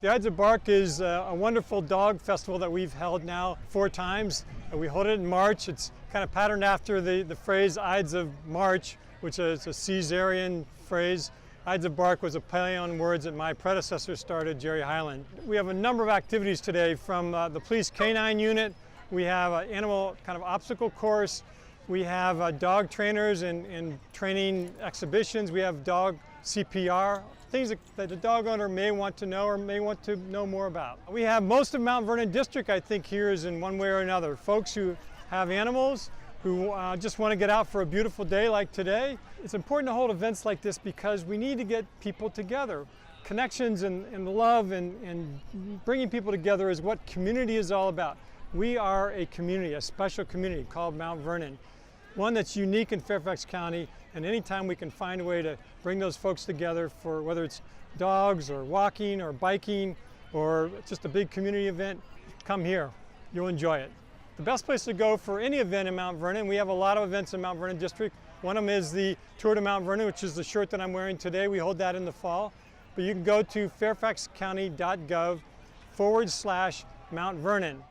The Ides of Bark is a wonderful dog festival that we've held now 4 times. We hold it in March. It's kind of patterned after the phrase Ides of March, which is a Caesarean phrase. Ides of Bark was a play on words that my predecessor started, Jerry Hyland. We have a number of activities today from the police canine unit. We have an animal kind of obstacle course. We have dog trainers and training exhibitions. We have dog CPR, things that the dog owner may want to know or may want to know more about. We have most of Mount Vernon District, I think, here is in one way or another. Folks who have animals, who just want to get out for a beautiful day like today. It's important to hold events like this because we need to get people together. Connections and love and bringing people together is what community is all about. We are a community, a special community called Mount Vernon. One that's unique in Fairfax County, and anytime we can find a way to bring those folks together for whether it's dogs or walking or biking or just a big community event, come here. You'll enjoy it. The best place to go for any event in Mount Vernon, we have a lot of events in Mount Vernon District. One of them is the Tour to Mount Vernon, which is the shirt that I'm wearing today. We hold that in the fall. But you can go to fairfaxcounty.gov/Mount Vernon.